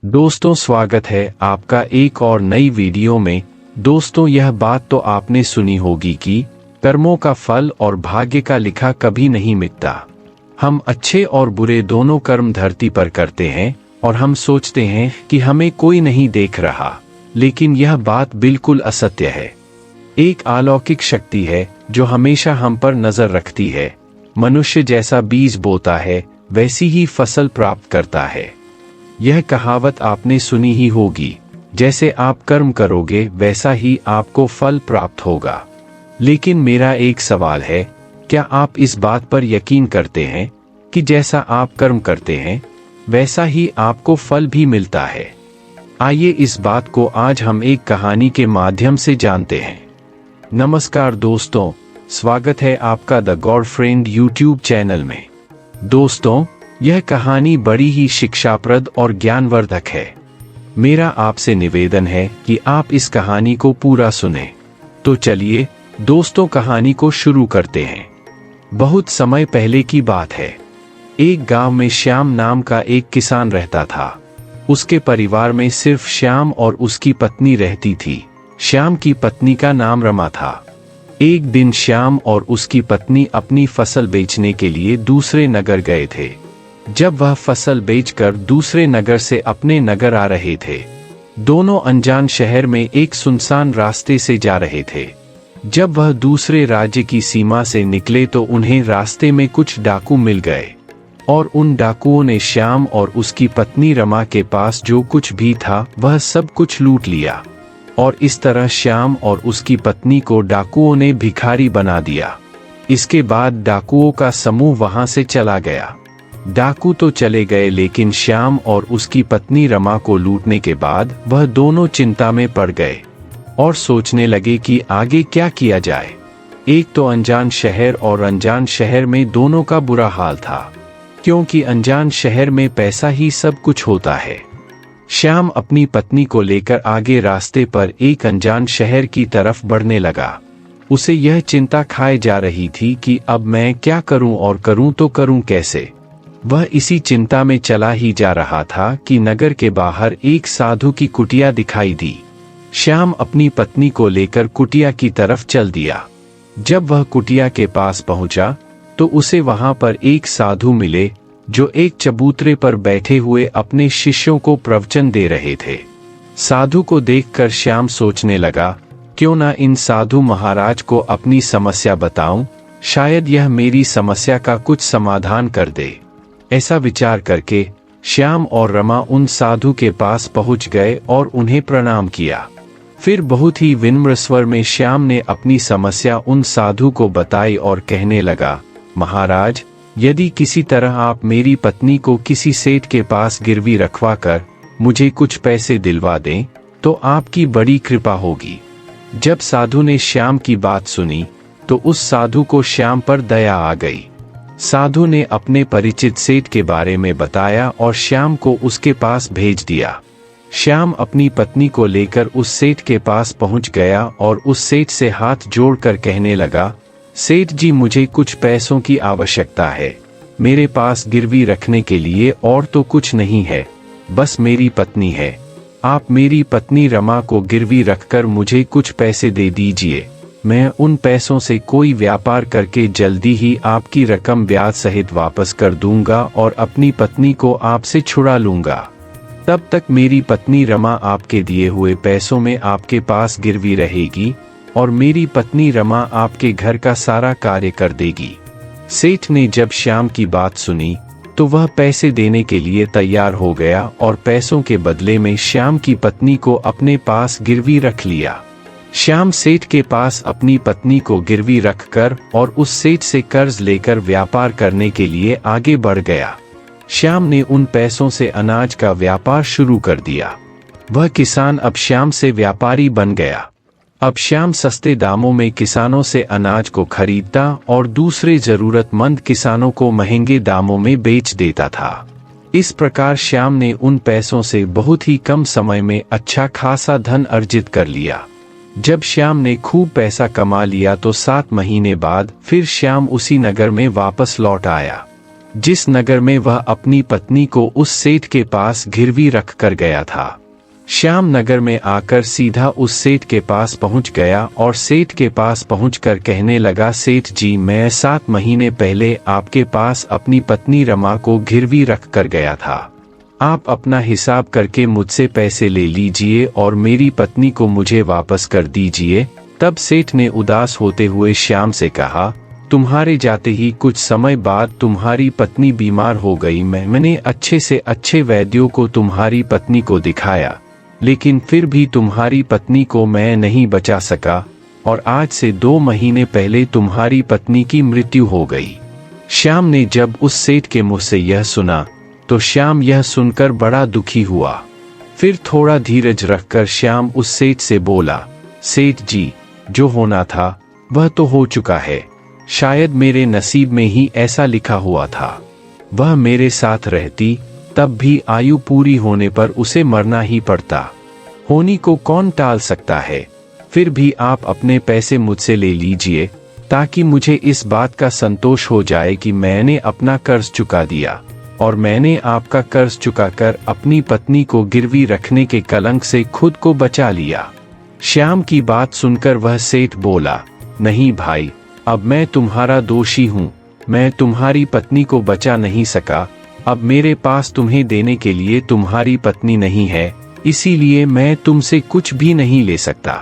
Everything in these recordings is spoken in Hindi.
दोस्तों स्वागत है आपका एक और नई वीडियो में। दोस्तों यह बात तो आपने सुनी होगी कि कर्मों का फल और भाग्य का लिखा कभी नहीं मिटता। हम अच्छे और बुरे दोनों कर्म धरती पर करते हैं और हम सोचते हैं कि हमें कोई नहीं देख रहा, लेकिन यह बात बिल्कुल असत्य है। एक अलौकिक शक्ति है जो हमेशा हम पर नजर रखती है। मनुष्य जैसा बीज बोता है वैसी ही फसल प्राप्त करता है। यह कहावत आपने सुनी ही होगी, जैसे आप कर्म करोगे वैसा ही आपको फल प्राप्त होगा। लेकिन मेरा एक सवाल है, क्या आप इस बात पर यकीन करते हैं कि जैसा आप कर्म करते हैं वैसा ही आपको फल भी मिलता है? आइए इस बात को आज हम एक कहानी के माध्यम से जानते हैं। नमस्कार दोस्तों, स्वागत है आपका the God friend YouTube channel में। दोस्तों, यह कहानी बड़ी ही शिक्षाप्रद और ज्ञानवर्धक है। मेरा आपसे निवेदन है कि आप इस कहानी को पूरा सुनें। तो चलिए दोस्तों, कहानी को शुरू करते हैं। बहुत समय पहले की बात है। एक गांव में श्याम नाम का एक किसान रहता था। उसके परिवार में सिर्फ श्याम और उसकी पत्नी रहती थी। श्याम की पत्नी का नाम रमा था। एक दिन श्याम और उसकी पत्नी अपनी फसल बेचने के लिए दूसरे नगर गए थे। जब वह फसल बेचकर दूसरे नगर से अपने नगर आ रहे थे, दोनों अनजान शहर में एक सुनसान रास्ते से जा रहे थे। जब वह दूसरे राज्य की सीमा से निकले तो उन्हें रास्ते में कुछ डाकू मिल गए और उन डाकुओं ने श्याम और उसकी पत्नी रमा के पास जो कुछ भी था वह सब कुछ लूट लिया। और इस तरह श्याम और उसकी पत्नी को डाकुओं ने भिखारी बना दिया। इसके बाद डाकुओं का समूह वहां से चला गया। डाकू तो चले गए, लेकिन श्याम और उसकी पत्नी रमा को लूटने के बाद वह दोनों चिंता में पड़ गए और सोचने लगे कि आगे क्या किया जाए। एक तो अनजान शहर और अनजान शहर में दोनों का बुरा हाल था, क्योंकि अनजान शहर में पैसा ही सब कुछ होता है। श्याम अपनी पत्नी को लेकर आगे रास्ते पर एक अनजान शहर की तरफ बढ़ने लगा। उसे यह चिंता खाए जा रही थी कि अब मैं क्या करूं और करूं तो करूं कैसे। वह इसी चिंता में चला ही जा रहा था कि नगर के बाहर एक साधु की कुटिया दिखाई दी। श्याम अपनी पत्नी को लेकर कुटिया की तरफ चल दिया। जब वह कुटिया के पास पहुंचा तो उसे वहां पर एक साधु मिले जो एक चबूतरे पर बैठे हुए अपने शिष्यों को प्रवचन दे रहे थे। साधु को देखकर श्याम सोचने लगा, क्यों ना इन साधु महाराज को अपनी समस्या बताऊं, शायद यह मेरी समस्या का कुछ समाधान कर दे। ऐसा विचार करके श्याम और रमा उन साधु के पास पहुंच गए और उन्हें प्रणाम किया। फिर बहुत ही विनम्र स्वर में श्याम ने अपनी समस्या उन साधु को बताई और कहने लगा, महाराज, यदि किसी तरह आप मेरी पत्नी को किसी सेठ के पास गिरवी रखवा कर मुझे कुछ पैसे दिलवा दें तो आपकी बड़ी कृपा होगी। जब साधु ने श्याम की बात सुनी तो उस साधु को श्याम पर दया आ गई। साधु ने अपने परिचित सेठ के बारे में बताया और श्याम को उसके पास भेज दिया। श्याम अपनी पत्नी को लेकर उस सेठ के पास पहुंच गया और उस सेठ से हाथ जोड़कर कहने लगा, सेठ जी, मुझे कुछ पैसों की आवश्यकता है। मेरे पास गिरवी रखने के लिए और तो कुछ नहीं है, बस मेरी पत्नी है। आप मेरी पत्नी रमा को गिरवी रखकर मुझे कुछ पैसे दे दीजिए। मैं उन पैसों से कोई व्यापार करके जल्दी ही आपकी रकम ब्याज सहित वापस कर दूंगा और अपनी पत्नी को आपसे छुड़ा लूंगा। तब तक मेरी पत्नी रमा आपके दिए हुए पैसों में आपके पास गिरवी रहेगी और मेरी पत्नी रमा आपके घर का सारा कार्य कर देगी। सेठ ने जब श्याम की बात सुनी तो वह पैसे देने के लिए तैयार हो गया और पैसों के बदले में श्याम की पत्नी को अपने पास गिरवी रख लिया। श्याम सेठ के पास अपनी पत्नी को गिरवी रखकर और उस सेठ से कर्ज लेकर व्यापार करने के लिए आगे बढ़ गया। श्याम ने उन पैसों से अनाज का व्यापार शुरू कर दिया। वह किसान अब श्याम से व्यापारी बन गया। अब श्याम सस्ते दामों में किसानों से अनाज को खरीदता और दूसरे जरूरतमंद किसानों को महंगे दामों में बेच देता था। इस प्रकार श्याम ने उन पैसों से बहुत ही कम समय में अच्छा खासा धन अर्जित कर लिया। जब श्याम ने खूब पैसा कमा लिया तो 7 महीने बाद फिर श्याम उसी नगर में वापस लौट आया। जिस नगर में वह अपनी पत्नी को उस सेठ के पास गिरवी रख कर गया था। श्याम नगर में आकर सीधा उस सेठ के पास पहुंच गया और सेठ के पास पहुंचकर कहने लगा, सेठ जी, मैं 7 महीने पहले आपके पास अपनी पत्नी रमा को गिरवी रख कर गया था। आप अपना हिसाब करके मुझसे पैसे ले लीजिए और मेरी पत्नी को मुझे वापस कर दीजिए। तब सेठ ने उदास होते हुए श्याम से कहा, तुम्हारे जाते ही कुछ समय बाद तुम्हारी पत्नी बीमार हो गई। मैंने अच्छे से अच्छे वैद्यों को तुम्हारी पत्नी को दिखाया, लेकिन फिर भी तुम्हारी पत्नी को मैं नहीं बचा सका और आज से 2 महीने पहले तुम्हारी पत्नी की मृत्यु हो गई। श्याम ने जब उस सेठ के मुंह से यह सुना तो श्याम यह सुनकर बड़ा दुखी हुआ। फिर थोड़ा धीरज रखकर श्याम उस सेठ से बोला, सेठ जी, जो होना था वह तो हो चुका है। शायद मेरे नसीब में ही ऐसा लिखा हुआ था। वह मेरे साथ रहती तब भी आयु पूरी होने पर उसे मरना ही पड़ता। होनी को कौन टाल सकता है। फिर भी आप अपने पैसे मुझसे ले लीजिए ताकि मुझे इस बात का संतोष हो जाए कि मैंने अपना कर्ज चुका दिया और मैंने आपका कर्ज चुकाकर अपनी पत्नी को गिरवी रखने के कलंक से खुद को बचा लिया। श्याम की बात सुनकर वह सेठ बोला, नहीं भाई, अब मैं तुम्हारा दोषी हूँ। मैं तुम्हारी पत्नी को बचा नहीं सका। अब मेरे पास तुम्हें देने के लिए तुम्हारी पत्नी नहीं है, इसीलिए मैं तुमसे कुछ भी नहीं ले सकता।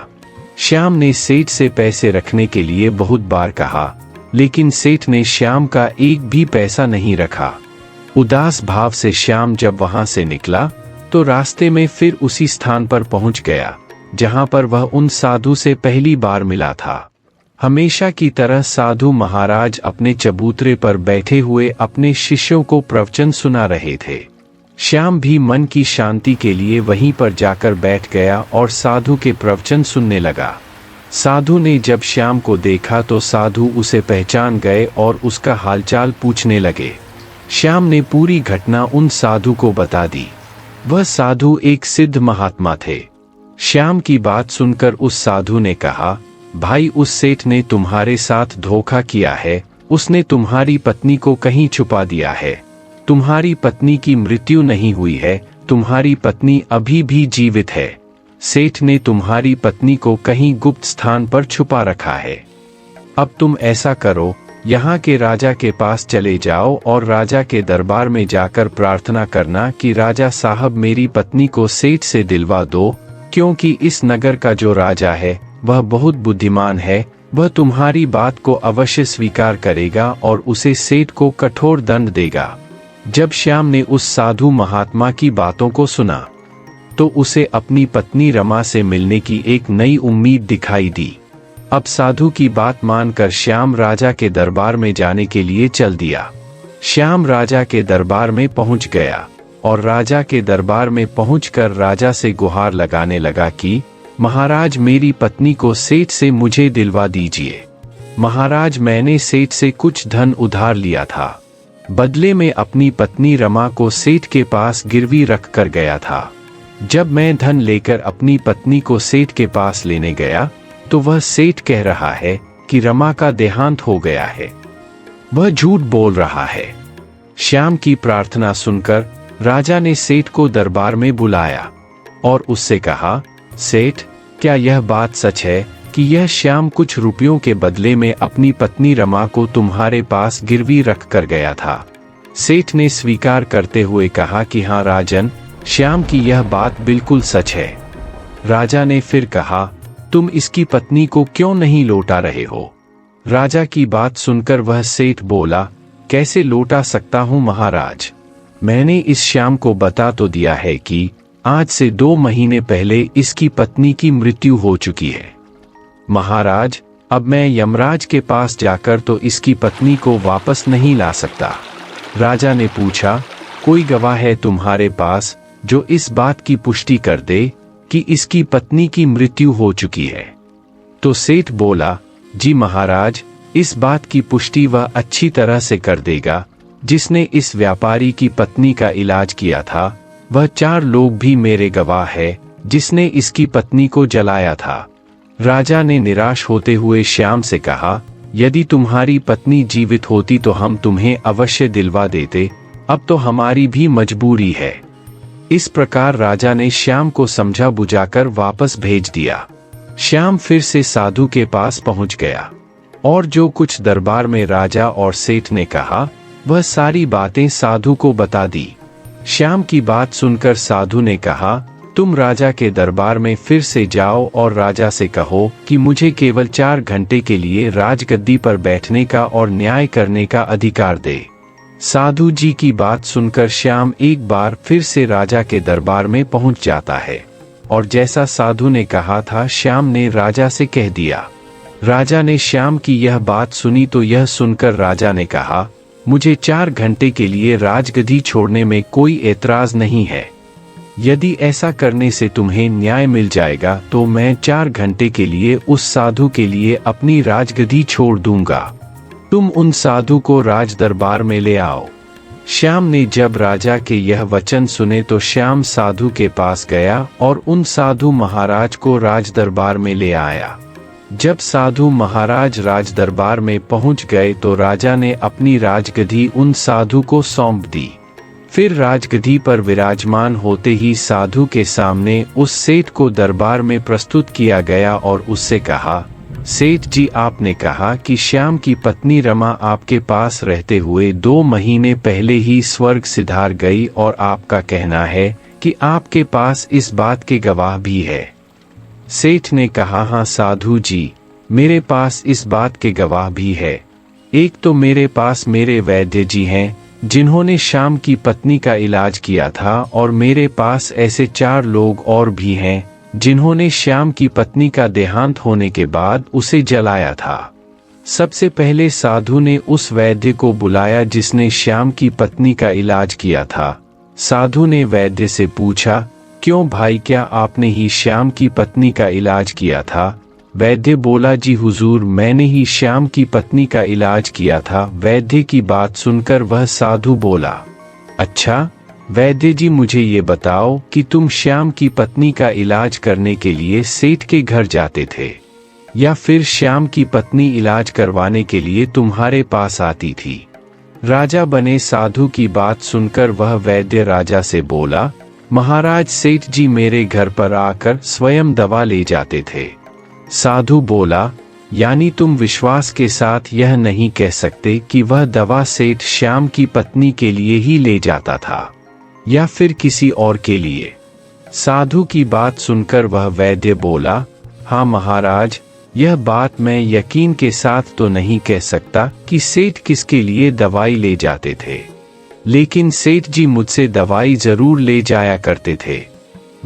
श्याम ने सेठ से पैसे रखने के लिए बहुत बार कहा, लेकिन सेठ ने श्याम का एक भी पैसा नहीं रखा। उदास भाव से श्याम जब वहां से निकला तो रास्ते में फिर उसी स्थान पर पहुंच गया जहां पर वह उन साधु से पहली बार मिला था। हमेशा की तरह साधु महाराज अपने चबूतरे पर बैठे हुए अपने शिष्यों को प्रवचन सुना रहे थे। श्याम भी मन की शांति के लिए वहीं पर जाकर बैठ गया और साधु के प्रवचन सुनने लगा। साधु ने जब श्याम को देखा तो साधु उसे पहचान गए और उसका हालचाल पूछने लगे। श्याम ने पूरी घटना उन साधु को बता दी। वह साधु एक सिद्ध महात्मा थे। श्याम की बात सुनकर उस साधु ने कहा, भाई, उस सेठ ने तुम्हारे साथ धोखा किया है। उसने तुम्हारी पत्नी को कहीं छुपा दिया है। तुम्हारी पत्नी की मृत्यु नहीं हुई है, तुम्हारी पत्नी अभी भी जीवित है। सेठ ने तुम्हारी पत्नी को कहीं गुप्त स्थान पर छुपा रखा है। अब तुम ऐसा करो, यहाँ के राजा के पास चले जाओ और राजा के दरबार में जाकर प्रार्थना करना कि राजा साहब मेरी पत्नी को सेठ से दिलवा दो, क्योंकि इस नगर का जो राजा है वह बहुत बुद्धिमान है। वह तुम्हारी बात को अवश्य स्वीकार करेगा और उसे सेठ को कठोर दंड देगा। जब श्याम ने उस साधु महात्मा की बातों को सुना तो उसे अपनी पत्नी रमा से मिलने की एक नई उम्मीद दिखाई दी। अब साधु की बात मानकर श्याम राजा के दरबार में जाने के लिए चल दिया। श्याम राजा के दरबार में पहुंच गया और राजा के दरबार में पहुंचकर राजा से गुहार लगाने लगा कि महाराज, मेरी पत्नी को सेठ से मुझे दिलवा दीजिए। महाराज, मैंने सेठ से कुछ धन उधार लिया था। बदले में अपनी पत्नी रमा को सेठ के पास गिरवी रख कर गया था। जब मैं धन लेकर अपनी पत्नी को सेठ के पास लेने गया तो वह सेठ कह रहा है कि रमा का देहांत हो गया है। वह झूठ बोल रहा है। श्याम की प्रार्थना सुनकर राजा ने सेठ को दरबार में बुलाया और उससे कहा, सेठ, क्या यह बात सच है कि यह श्याम कुछ रुपयों के बदले में अपनी पत्नी रमा को तुम्हारे पास गिरवी रख कर गया था? सेठ ने स्वीकार करते हुए कहा कि हाँ राजन, श्याम की यह बात बिल्कुल सच है। राजा ने फिर कहा, तुम इसकी पत्नी को क्यों नहीं लौटा रहे हो? राजा की बात सुनकर वह सेठ बोला, कैसे लौटा सकता हूँ महाराज? मैंने इस श्याम को बता तो दिया है कि आज से 2 महीने पहले इसकी पत्नी की मृत्यु हो चुकी है। महाराज, अब मैं यमराज के पास जाकर तो इसकी पत्नी को वापस नहीं ला सकता। राजा ने पूछा, कोई गवाह है तुम्हारे पास जो इस बात की पुष्टि कर दे कि इसकी पत्नी की मृत्यु हो चुकी है? तो सेठ बोला, जी महाराज, इस बात की पुष्टि वह अच्छी तरह से कर देगा जिसने इस व्यापारी की पत्नी का इलाज किया था। वह 4 लोग भी मेरे गवाह है जिसने इसकी पत्नी को जलाया था। राजा ने निराश होते हुए श्याम से कहा, यदि तुम्हारी पत्नी जीवित होती तो हम तुम्हें अवश्य दिलवा देते, अब तो हमारी भी मजबूरी है। इस प्रकार राजा ने श्याम को समझा बुझाकर वापस भेज दिया। श्याम फिर से साधु के पास पहुंच गया और जो कुछ दरबार में राजा और सेठ ने कहा वह सारी बातें साधु को बता दी। श्याम की बात सुनकर साधु ने कहा, तुम राजा के दरबार में फिर से जाओ और राजा से कहो कि मुझे केवल 4 घंटे के लिए राजगद्दी पर बैठने का और न्याय करने का अधिकार दे। साधु जी की बात सुनकर श्याम एक बार फिर से राजा के दरबार में पहुंच जाता है और जैसा साधु ने कहा था श्याम ने राजा से कह दिया। राजा ने श्याम की यह बात सुनी तो यह सुनकर राजा ने कहा, मुझे 4 घंटे के लिए राजगद्दी छोड़ने में कोई एतराज नहीं है। यदि ऐसा करने से तुम्हें न्याय मिल जाएगा तो मैं 4 घंटे के लिए उस साधु के लिए अपनी राजगद्दी छोड़ दूंगा। तुम उन साधु को राज दरबार में ले आओ। श्याम ने जब राजा के यह वचन सुने तो श्याम साधु के पास गया और उन साधु महाराज को राज दरबार में ले आया। जब साधु महाराज राज दरबार में पहुंच गए तो राजा ने अपनी राजगद्दी उन साधु को सौंप दी। फिर राजगद्दी पर विराजमान होते ही साधु के सामने उस सेठ को दरबार में प्रस्तुत किया गया और उससे कहा, सेठ जी, आपने कहा कि श्याम की पत्नी रमा आपके पास रहते हुए 2 महीने पहले ही स्वर्ग सिधार गई और आपका कहना है कि आपके पास इस बात के गवाह भी है। सेठ ने कहा, हाँ साधु जी, मेरे पास इस बात के गवाह भी है। एक तो मेरे पास मेरे वैद्य जी हैं जिन्होंने श्याम की पत्नी का इलाज किया था और मेरे पास ऐसे 4 लोग और भी हैं जिन्होंने श्याम की पत्नी का देहांत होने के बाद उसे जलाया था। सबसे पहले साधु ने उस वैद्य को बुलाया जिसने श्याम की पत्नी का इलाज किया था। साधु ने वैद्य से पूछा, क्यों भाई, क्या आपने ही श्याम की पत्नी का इलाज किया था? वैद्य बोला, जी हुजूर, मैंने ही श्याम की पत्नी का इलाज किया था। वैद्य की बात सुनकर वह साधु बोला, अच्छा वैद्य जी, मुझे ये बताओ कि तुम श्याम की पत्नी का इलाज करने के लिए सेठ के घर जाते थे या फिर श्याम की पत्नी इलाज करवाने के लिए तुम्हारे पास आती थी? राजा बने साधु की बात सुनकर वह वैद्य राजा से बोला, महाराज, सेठ जी मेरे घर पर आकर स्वयं दवा ले जाते थे। साधु बोला, यानी तुम विश्वास के साथ यह नहीं कह सकते कि वह दवा सेठ श्याम की पत्नी के लिए ही ले जाता था या फिर किसी और के लिए? साधु की बात सुनकर वह वैद्य बोला, हाँ महाराज, यह बात मैं यकीन के साथ तो नहीं कह सकता कि सेठ किसके लिए दवाई ले जाते थे, लेकिन सेठ जी मुझसे दवाई जरूर ले जाया करते थे।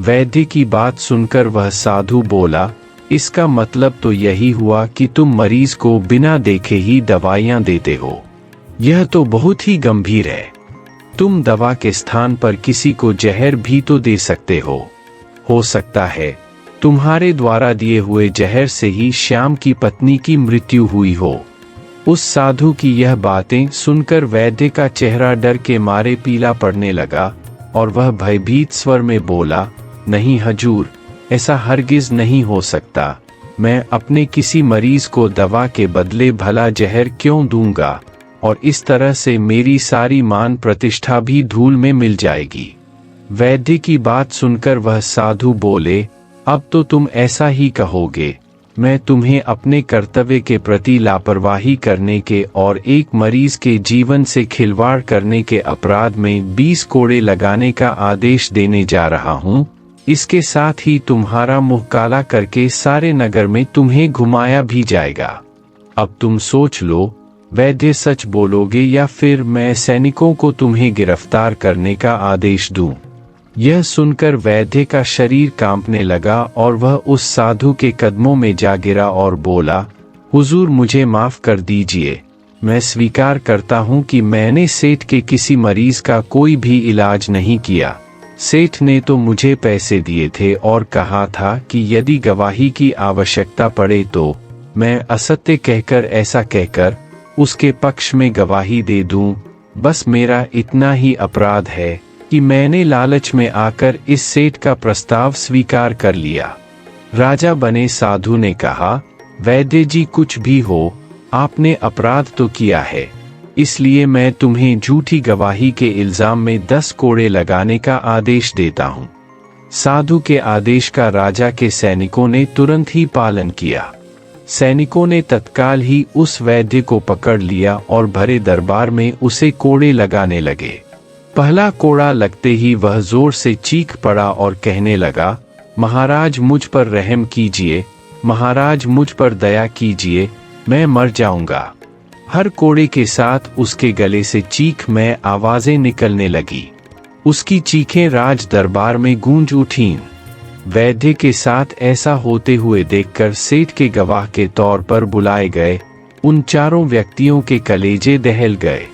वैद्य की बात सुनकर वह साधु बोला, इसका मतलब तो यही हुआ कि तुम मरीज को बिना देखे ही दवाइयां देते हो। यह तो बहुत ही गंभीर है। तुम दवा के स्थान पर किसी को जहर भी तो दे सकते हो सकता है तुम्हारे द्वारा दिए हुए जहर से ही श्याम की पत्नी की मृत्यु हुई हो। उस साधु की यह बातें सुनकर वैद्य का चेहरा डर के मारे पीला पड़ने लगा और वह भयभीत स्वर में बोला, नहीं हजूर, ऐसा हरगिज नहीं हो सकता। मैं अपने किसी मरीज को दवा के बदले भला जहर क्यों दूंगा, और इस तरह से मेरी सारी मान प्रतिष्ठा भी धूल में मिल जाएगी। वैद्य की बात सुनकर वह साधु बोले, अब तो तुम ऐसा ही कहोगे। मैं तुम्हें अपने कर्तव्य के प्रति लापरवाही करने के और एक मरीज के जीवन से खिलवाड़ करने के अपराध में 20 कोड़े लगाने का आदेश देने जा रहा हूँ। इसके साथ ही तुम्हारा मुंह काला करके सारे नगर में तुम्हें घुमाया भी जाएगा। अब तुम सोच लो, वैद्य सच बोलोगे या फिर मैं सैनिकों को तुम्हें गिरफ्तार करने का आदेश दूं? यह सुनकर वैद्य का शरीर कांपने लगा और वह उस साधु के कदमों में जा गिरा और बोला, हुजूर, मुझे माफ कर दीजिए। मैं स्वीकार करता हूं कि मैंने सेठ के किसी मरीज का कोई भी इलाज नहीं किया। सेठ ने तो मुझे पैसे दिए थे और कहा था कि यदि गवाही की आवश्यकता पड़े तो मैं असत्य कहकर ऐसा कहकर उसके पक्ष में गवाही दे दूं। बस मेरा इतना ही अपराध है कि मैंने लालच में आकर इस सेठ का प्रस्ताव स्वीकार कर लिया। राजा बने साधु ने कहा, वैद्य जी, कुछ भी हो, आपने अपराध तो किया है, इसलिए मैं तुम्हें झूठी गवाही के इल्जाम में 10 कोड़े लगाने का आदेश देता हूँ। साधु के आदेश का राजा के सैनिकों ने तुरंत ही पालन किया। सैनिकों ने तत्काल ही उस वैद्य को पकड़ लिया और भरे दरबार में उसे कोड़े लगाने लगे। पहला कोड़ा लगते ही वह जोर से चीख पड़ा और कहने लगा, महाराज मुझ पर रहम कीजिए, महाराज मुझ पर दया कीजिए, मैं मर जाऊंगा। हर कोड़े के साथ उसके गले से चीख में आवाजें निकलने लगी। उसकी चीखें राज दरबार में गूंज उठीं। वैद्य के साथ ऐसा होते हुए देखकर सेठ के गवाह के तौर पर बुलाए गए उन चारों व्यक्तियों के कलेजे दहल गए,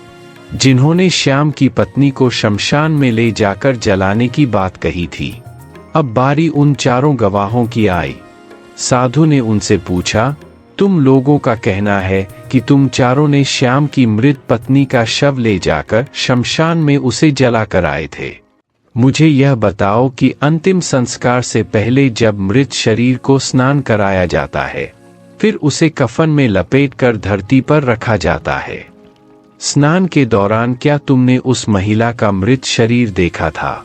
जिन्होंने श्याम की पत्नी को शमशान में ले जाकर जलाने की बात कही थी। अब बारी उन चारों गवाहों की आई। साधु ने उनसे पूछा, तुम लोगों का कहना है कि तुम चारों ने श्याम की मृत पत्नी का शव ले जाकर शमशान में उसे जला कर आए थे। मुझे यह बताओ कि अंतिम संस्कार से पहले जब मृत शरीर को स्नान कराया जाता है, फिर उसे कफन में लपेटकर धरती पर रखा जाता है। स्नान के दौरान क्या तुमने उस महिला का मृत शरीर देखा था?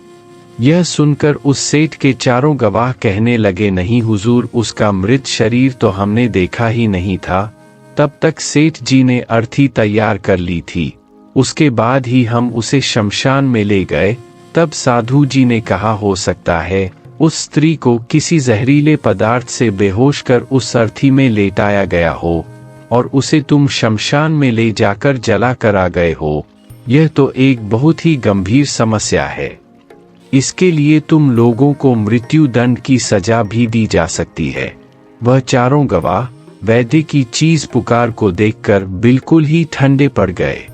यह सुनकर उस सेठ के चारों गवाह कहने लगे, नहीं हुजूर, उसका मृत शरीर तो हमने देखा ही नहीं था। तब तक सेठ जी ने अर्थी तैयार कर ली थी, उसके बाद ही हम उसे शमशान में ले गए। तब साधु जी ने कहा, हो सकता है उस स्त्री को किसी जहरीले पदार्थ से बेहोश कर उस अर्थी में लेटाया गया हो और उसे तुम शमशान में ले जाकर जला कर आ गए हो। यह तो एक बहुत ही गंभीर समस्या है। इसके लिए तुम लोगों को मृत्यु दंड की सजा भी दी जा सकती है। वह चारों गवाह वैद्य की चीज पुकार को देखकर बिल्कुल ही ठंडे पड़ गए।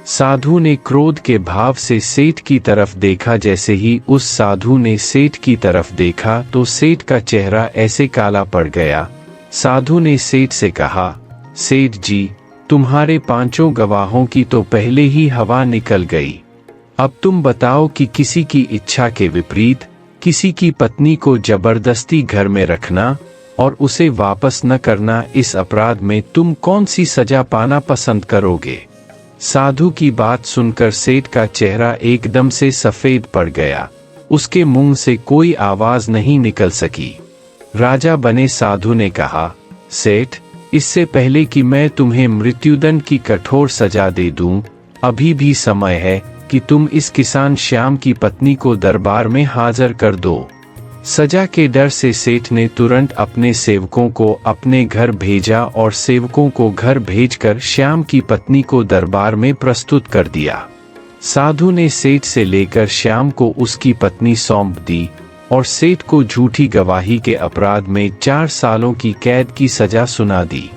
साधु ने क्रोध के भाव से सेठ की तरफ देखा। जैसे ही उस साधु ने सेठ की तरफ देखा तो सेठ का चेहरा ऐसे काला पड़ गया। साधु ने सेठ से कहा, सेठ जी, तुम्हारे 5 गवाहों की तो पहले ही हवा निकल गई। अब तुम बताओ कि किसी की इच्छा के विपरीत किसी की पत्नी को जबरदस्ती घर में रखना और उसे वापस न करना, इस अपराध में तुम कौन सी सजा पाना पसंद करोगे? साधु की बात सुनकर सेठ का चेहरा एकदम से सफेद पड़ गया। उसके मुंह से कोई आवाज नहीं निकल सकी। राजा बने साधु ने कहा, सेठ, इससे पहले कि मैं तुम्हें मृत्युदंड की कठोर सजा दे दूं, अभी भी समय है कि तुम इस किसान श्याम की पत्नी को दरबार में हाजिर कर दो। सजा के डर से सेठ ने तुरंत अपने सेवकों को अपने घर भेजा और सेवकों को घर भेजकर श्याम की पत्नी को दरबार में प्रस्तुत कर दिया। साधु ने सेठ से लेकर श्याम को उसकी पत्नी सौंप दी और सेठ को झूठी गवाही के अपराध में 4 सालों की कैद की सजा सुना दी।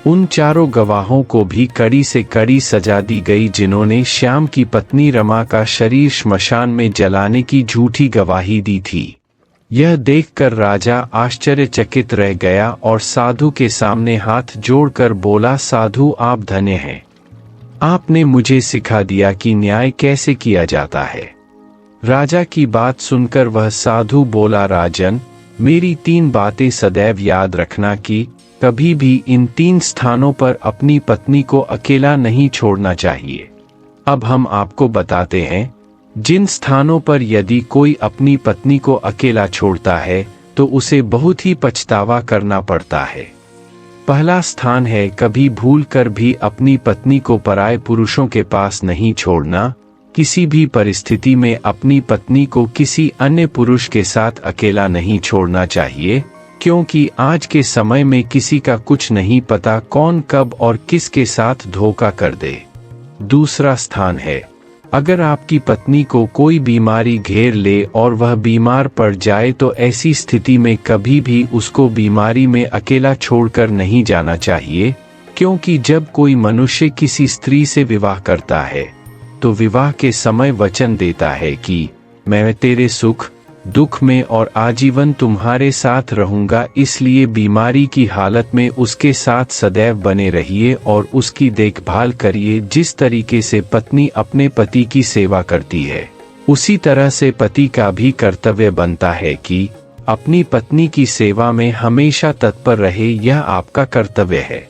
उन चारों गवाहों को भी कड़ी से कड़ी सजा दी गई, जिन्होंने श्याम की पत्नी रमा का शरीर श्मशान में जलाने की झूठी गवाही दी थी। यह देखकर राजा आश्चर्यचकित रह गया और साधु के सामने हाथ जोड़कर बोला, साधु, आप धन्य हैं। आपने मुझे सिखा दिया कि न्याय कैसे किया जाता है। राजा की बात सुनकर वह साधु बोला, राजन, मेरी 3 बातें सदैव याद रखना कि कभी भी इन 3 स्थानों पर अपनी पत्नी को अकेला नहीं छोड़ना चाहिए। अब हम आपको बताते हैं जिन स्थानों पर यदि कोई अपनी पत्नी को अकेला छोड़ता है तो उसे बहुत ही पछतावा करना पड़ता है। पहला स्थान है, कभी भूल कर भी अपनी पत्नी को पराये पुरुषों के पास नहीं छोड़ना। किसी भी परिस्थिति में अपनी पत्नी को किसी अन्य पुरुष के साथ अकेला नहीं छोड़ना चाहिए, क्योंकि आज के समय में किसी का कुछ नहीं पता कौन कब और किसके साथ धोखा कर दे। दूसरा स्थान है, अगर आपकी पत्नी को कोई बीमारी घेर ले और वह बीमार पड़ जाए तो ऐसी स्थिति में कभी भी उसको बीमारी में अकेला छोड़कर नहीं जाना चाहिए, क्योंकि जब कोई मनुष्य किसी स्त्री से विवाह करता है तो विवाह के समय वचन देता है कि मैं तेरे सुख दुख में और आजीवन तुम्हारे साथ रहूंगा। इसलिए बीमारी की हालत में उसके साथ सदैव बने रहिए और उसकी देखभाल करिए। जिस तरीके से पत्नी अपने पति की सेवा करती है, उसी तरह से पति का भी कर्तव्य बनता है कि अपनी पत्नी की सेवा में हमेशा तत्पर रहे। यह आपका कर्तव्य है।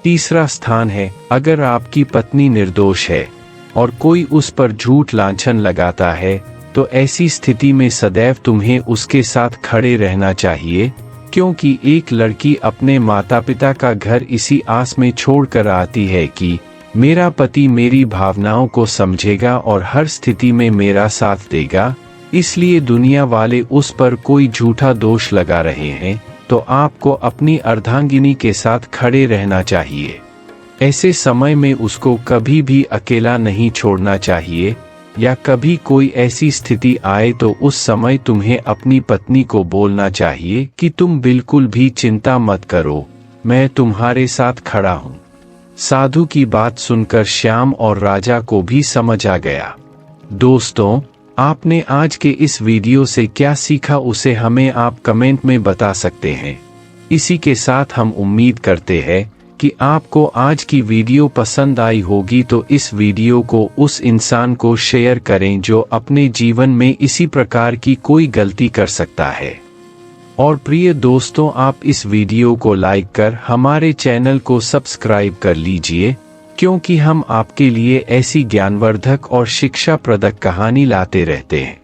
तीसरा स्थान है, अगर आपकी पत्नी निर्दोष है और कोई उस पर झूठ लांछन लगाता है तो ऐसी स्थिति में सदैव तुम्हें उसके साथ खड़े रहना चाहिए, क्योंकि एक लड़की अपने माता पिता का घर इसी आस में छोड़कर आती है कि मेरा पति मेरी भावनाओं को समझेगा और हर स्थिति में मेरा साथ देगा, इसलिए दुनिया वाले उस पर कोई झूठा दोष लगा रहे हैं तो आपको अपनी अर्धांगिनी के साथ खड़े रहना चाहिए। ऐसे समय में उसको कभी भी अकेला नहीं छोड़ना चाहिए, या कभी कोई ऐसी स्थिति आए तो उस समय तुम्हें अपनी पत्नी को बोलना चाहिए कि तुम बिल्कुल भी चिंता मत करो, मैं तुम्हारे साथ खड़ा हूँ। साधु की बात सुनकर श्याम और राजा को भी समझ आ गया। दोस्तों, आपने आज के इस वीडियो से क्या सीखा उसे हमें आप कमेंट में बता सकते हैं। इसी के साथ हम उम्मीद करते हैं कि आपको आज की वीडियो पसंद आई होगी, तो इस वीडियो को उस इंसान को शेयर करें जो अपने जीवन में इसी प्रकार की कोई गलती कर सकता है। और प्रिय दोस्तों, आप इस वीडियो को लाइक कर हमारे चैनल को सब्सक्राइब कर लीजिए, क्योंकि हम आपके लिए ऐसी ज्ञानवर्धक और शिक्षाप्रदक कहानी लाते रहते हैं।